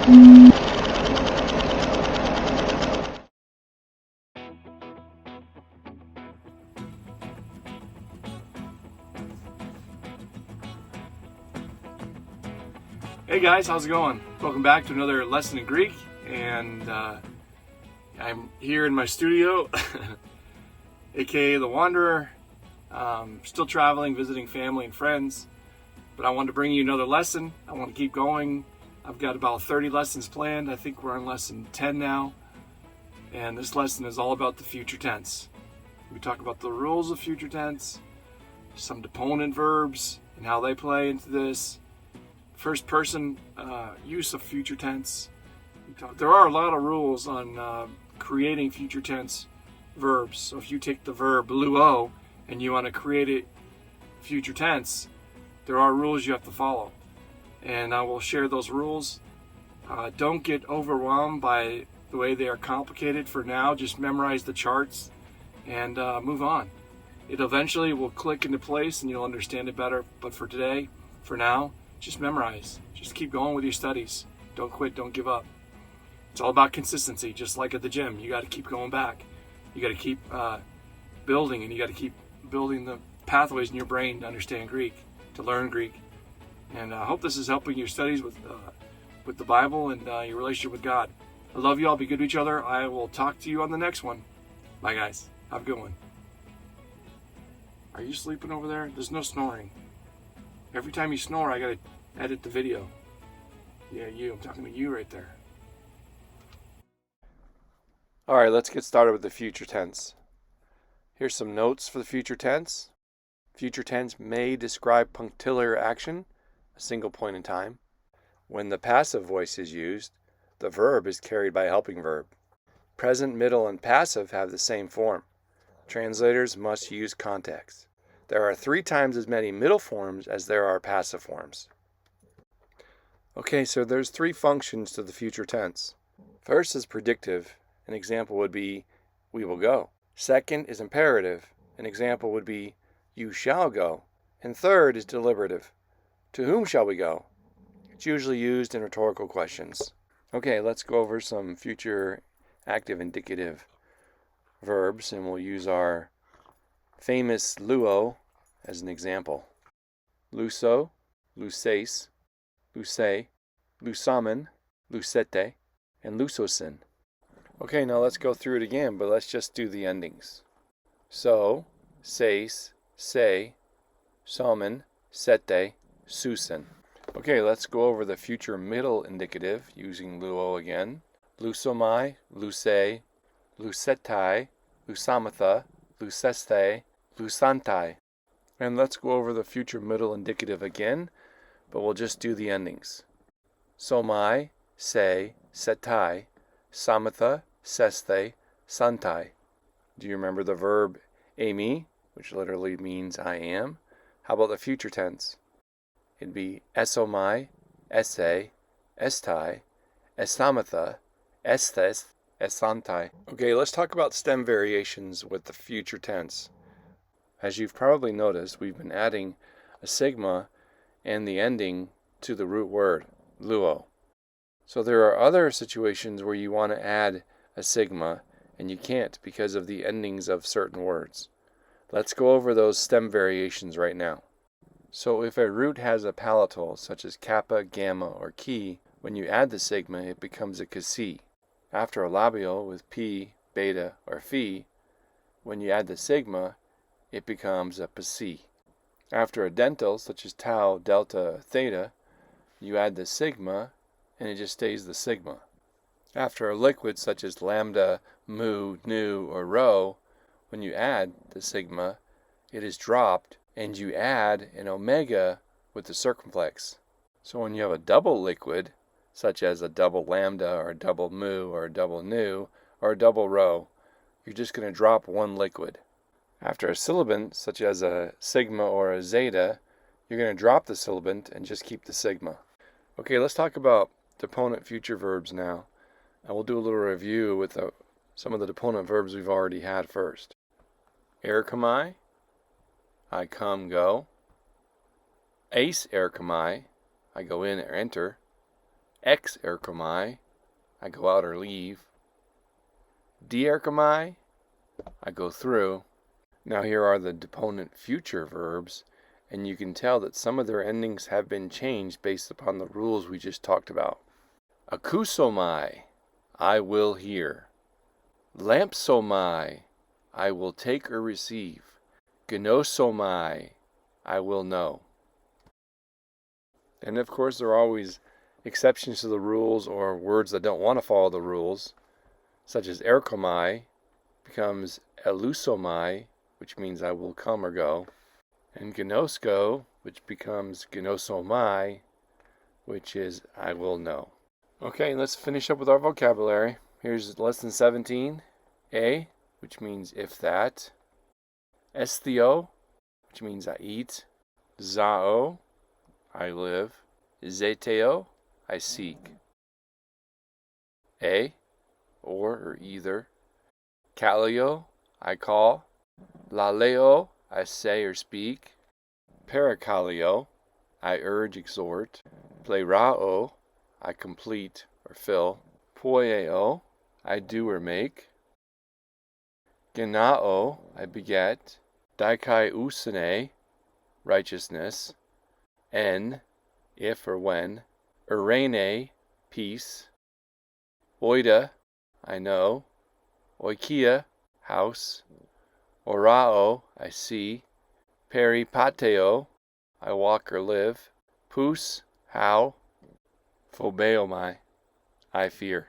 Hey guys, how's it going? Welcome back to another lesson in Greek, and I'm here in my studio, aka the Wanderer. Still traveling, visiting family and friends, but I wanted to bring you another lesson. I want to keep going. I've got about 30 lessons planned. I think we're on lesson 10 now, and this lesson is all about the future tense. We talk about the rules of future tense, some deponent verbs and how they play into this. First person use of future tense. There are a lot of rules on creating future tense verbs. So if you take the verb luo and you want to create it future tense, there are rules you have to follow. And I will share those rules. Don't get overwhelmed by the way they are complicated for now. Just memorize the charts and move on. It eventually will click into place and you'll understand it better. But for today, for now, just memorize. Just keep going with your studies. Don't quit. Don't give up. It's all about consistency. Just like at the gym, you got to keep going back. You got to keep building, and you got to keep building the pathways in your brain to understand Greek, to learn Greek. And I hope this is helping your studies with the Bible and your relationship with God. I love you all. Be good to each other. I will talk to you on the next one. Bye, guys. Have a good one. Are you sleeping over there? There's no snoring. Every time you snore, I gotta edit the video. Yeah, you. I'm talking to you right there. Alright, let's get started with the future tense. Here's some notes for the future tense. Future tense may describe punctiliar action, a single point in time. When the passive voice is used, the verb is carried by a helping verb. Present, middle, and passive have the same form. Translators must use context. There are 3 times as many middle forms as there are passive forms. Okay, so there's 3 functions to the future tense. First is predictive. An example would be, we will go. Second is imperative. An example would be, you shall go. And third is deliberative. To whom shall we go? It's usually used in rhetorical questions. Okay, let's go over some future active indicative verbs, and we'll use our famous luo as an example. Luso, luseis, lusei, lusamen, lusete, and lusosin. Okay, now let's go through it again, but let's just do the endings. So, seis, se, somen, sete, susin. Okay, let's go over the future middle indicative using luo again. Lusomai, lusei, lusetai, lusamatha, luseste, lusantai. And let's go over the future middle indicative again, but we'll just do the endings. Somai, se, setai, samatha, seste, santai. Do you remember the verb eimi, which literally means I am? How about the future tense? It'd be esomai, esse, estai, esamatha, estes, esantai. Okay, let's talk about stem variations with the future tense. As you've probably noticed, we've been adding a sigma and the ending to the root word, luo. So there are other situations where you want to add a sigma and you can't because of the endings of certain words. Let's go over those stem variations right now. So if a root has a palatal, such as kappa, gamma, or chi, when you add the sigma, it becomes a kasi. After a labial with p, beta, or phi, when you add the sigma, it becomes a psi. After a dental, such as tau, delta, theta, you add the sigma, and it just stays the sigma. After a liquid, such as lambda, mu, nu, or rho, when you add the sigma, it is dropped, and you add an omega with the circumflex. So when you have a double liquid, such as a double lambda, or a double mu, or a double nu, or a double rho, you're just going to drop one liquid. After a sibilant, such as a sigma or a zeta, you're going to drop the sibilant and just keep the sigma. Okay, let's talk about deponent future verbs now. And we'll do a little review with some of the deponent verbs we've already had first. Erkamai, I come, go. Eis erkamai, I go in or enter. Ex erchomai, I go out or leave. De erchomai, I go through. Now here are the deponent future verbs, and you can tell that some of their endings have been changed based upon the rules we just talked about. Akusomai, I will hear. Lampsomai, I will take or receive. Gnosomai, I will know. And of course there are always exceptions to the rules or words that don't want to follow the rules, such as erchomai becomes elusomai, which means I will come or go, and gnosko, which becomes gnosomai, which is I will know. Okay, let's finish up with our vocabulary. Here's lesson 17. A, which means if that. Esthio, which means I eat. Zao, I live. Zeteo, I seek. A, or either. Kaleo, I call. Laleo, I say or speak. Parakaleo, I urge, exhort. Plerao, I complete or fill. Poieo, I do or make. Genao, I beget. Daikai usane, righteousness. En, if or when. Urene, peace. Oida, I know. Oikia, house. Orao, I see. Peripateo, I walk or live. Pus, how. Phobeomai, I fear.